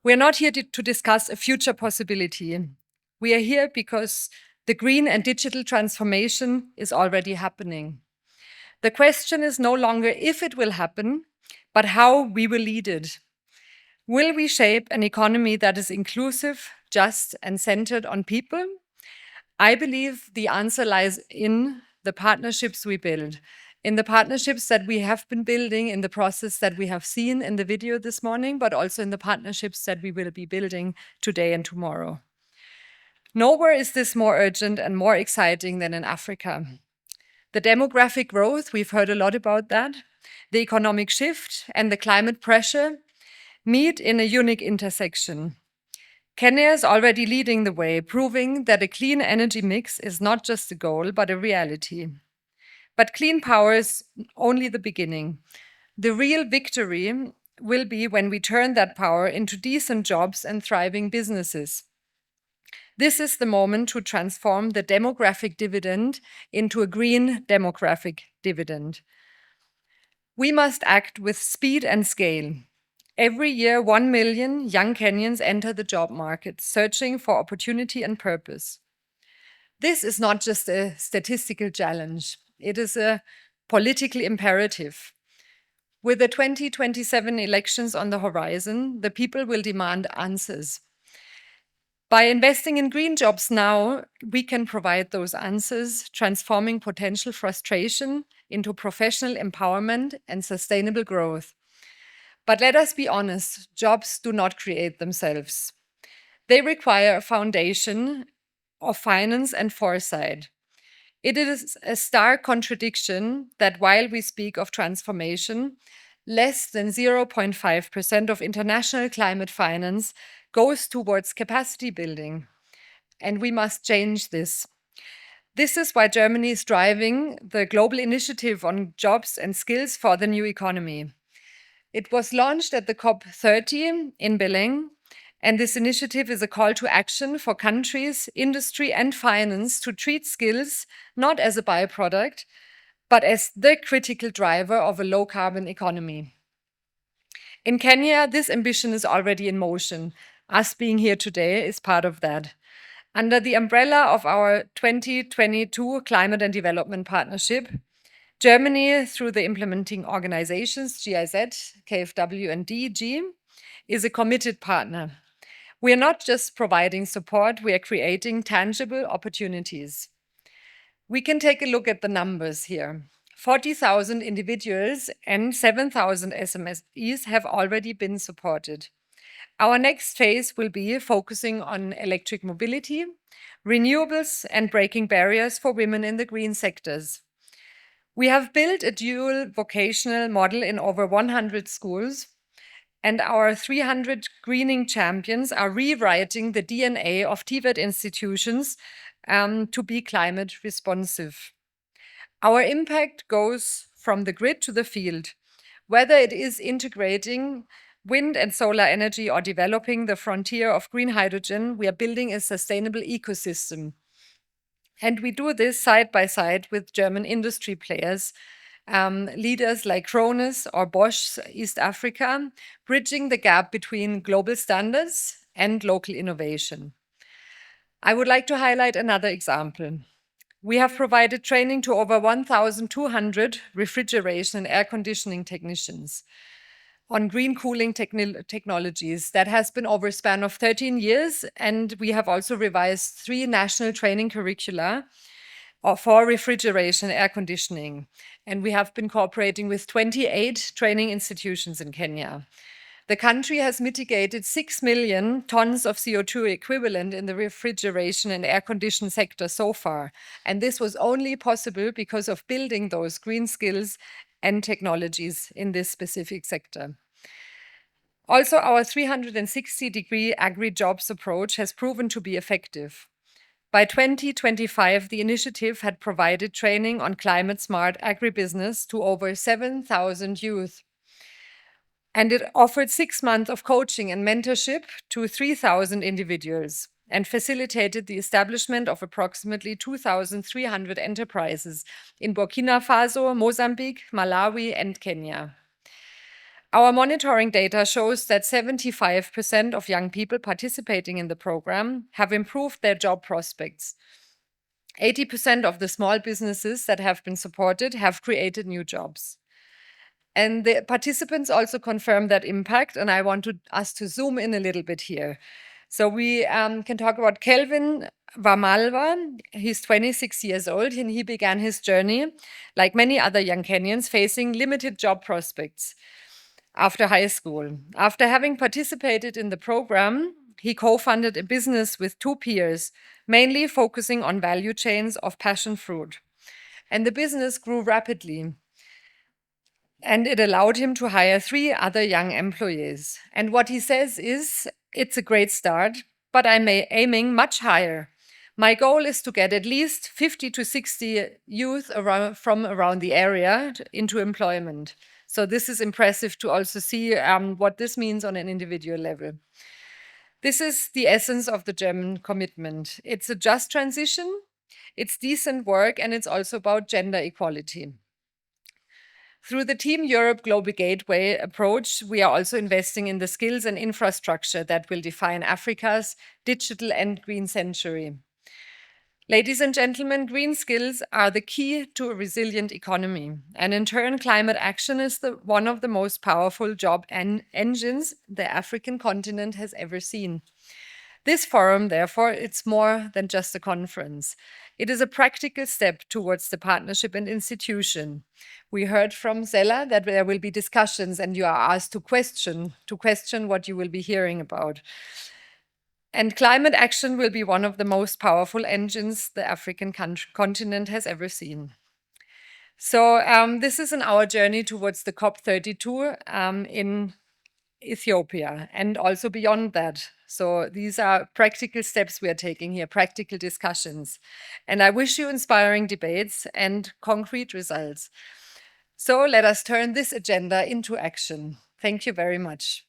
We are not here to discuss a future possibility. We are here because the green and digital transformation is already happening. The question is no longer if it will happen, but how we will lead it. Will we shape an economy that is inclusive, just, and centered on people? I believe the answer lies in the partnerships we build, in the partnerships that we have been building, in the process that we have seen in the video this morning, but also in the partnerships that we will be building today and tomorrow. Nowhere is this more urgent and more exciting than in Africa. The demographic growth, we've heard a lot about that, the economic shift, and the climate pressure meet in a unique intersection. Kenya is already leading the way, proving that a clean energy mix is not just a goal, but a reality. But clean power is only the beginning. The real victory will be when we turn that power into decent jobs and thriving businesses. This is the moment to transform the demographic dividend into a green demographic dividend. We must act with speed and scale. Every year, 1 million young Kenyans enter the job market, searching for opportunity and purpose. This is not just a statistical challenge, it is a political imperative. With the 2027 elections on the horizon, the people will demand answers. By investing in green jobs now, we can provide those answers, transforming potential frustration into professional empowerment and sustainable growth. But let us be honest, jobs do not create themselves. They require a foundation of finance and foresight. It is a stark contradiction that while we speak of transformation, less than 0.5% of international climate finance goes towards capacity building. And we must change this. This is why Germany is driving the global initiative on jobs and skills for the new economy. It was launched at the COP30 in Belém, and this initiative is a call to action for countries, industry, and finance to treat skills not as a byproduct, but as the critical driver of a low-carbon economy. In Kenya, this ambition is already in motion. Us being here today is part of that. Under the umbrella of our 2022 Climate and Development Partnership, Germany, through the implementing organizations GIZ, KfW, and DG, is a committed partner. We are not just providing support, we are creating tangible opportunities. We can take a look at the numbers here. 40,000 individuals and 7,000 SMEs have already been supported. Our next phase will be focusing on electric mobility, renewables, and breaking barriers for women in the green sectors. We have built a dual vocational model in over 100 schools, and our 300 greening champions are rewriting the DNA of TVET institutions to be climate responsive. Our impact goes from the grid to the field, whether it is integrating wind and solar energy or developing the frontier of green hydrogen. We are building a sustainable ecosystem. And we do this side by side with German industry players, leaders like Krones or Bosch East Africa, bridging the gap between global standards and local innovation. I would like to highlight another example. We have provided training to over 1,200 refrigeration and air conditioning technicians on green cooling technologies. That has been over a span of 13 years, and we have also revised 3 national training curricula for refrigeration and air conditioning. And we have been cooperating with 28 training institutions in Kenya. The country has mitigated 6 million tons of CO2 equivalent in the refrigeration and air condition sector so far. And this was only possible because of building those green skills and technologies in this specific sector. Also, our 360-degree agri-jobs approach has proven to be effective. By 2025, the initiative had provided training on climate-smart agribusiness to over 7,000 youth. And it offered 6 months of coaching and mentorship to 3,000 individuals and facilitated the establishment of approximately 2,300 enterprises in Burkina Faso, Mozambique, Malawi, and Kenya. Our monitoring data shows that 75% of young people participating in the program have improved their job prospects. 80% of the small businesses that have been supported have created new jobs. And the participants also confirm that impact, and I want us to zoom in a little bit here. So we can talk about Kelvin Wamalwa. He's 26 years old, and he began his journey, like many other young Kenyans, facing limited job prospects after high school. After having participated in the program, he co-funded a business with 2 peers, mainly focusing on value chains of passion fruit. And the business grew rapidly. And it allowed him to hire 3 other young employees. And what he says is, it's a great start, but I'm aiming much higher. My goal is to get at least 50 to 60 youth from around the area into employment. So this is impressive to also see what this means on an individual level. This is the essence of the German commitment. It's a just transition, it's decent work, and it's also about gender equality. Through the Team Europe Global Gateway approach, we are also investing in the skills and infrastructure that will define Africa's digital and green century. Ladies and gentlemen, green skills are the key to a resilient economy. And in turn, climate action is one of the most powerful job engines the African continent has ever seen. This forum, therefore, it's more than just a conference. It is a practical step towards the partnership and institution. We heard from Zella that there will be discussions and you are asked to question what you will be hearing about. And climate action will be one of the most powerful engines the African continent has ever seen. So this is in our journey towards the COP32 in Ethiopia and also beyond that. So these are practical steps we are taking here, practical discussions. And I wish you inspiring debates and concrete results. So let us turn this agenda into action. Thank you very much.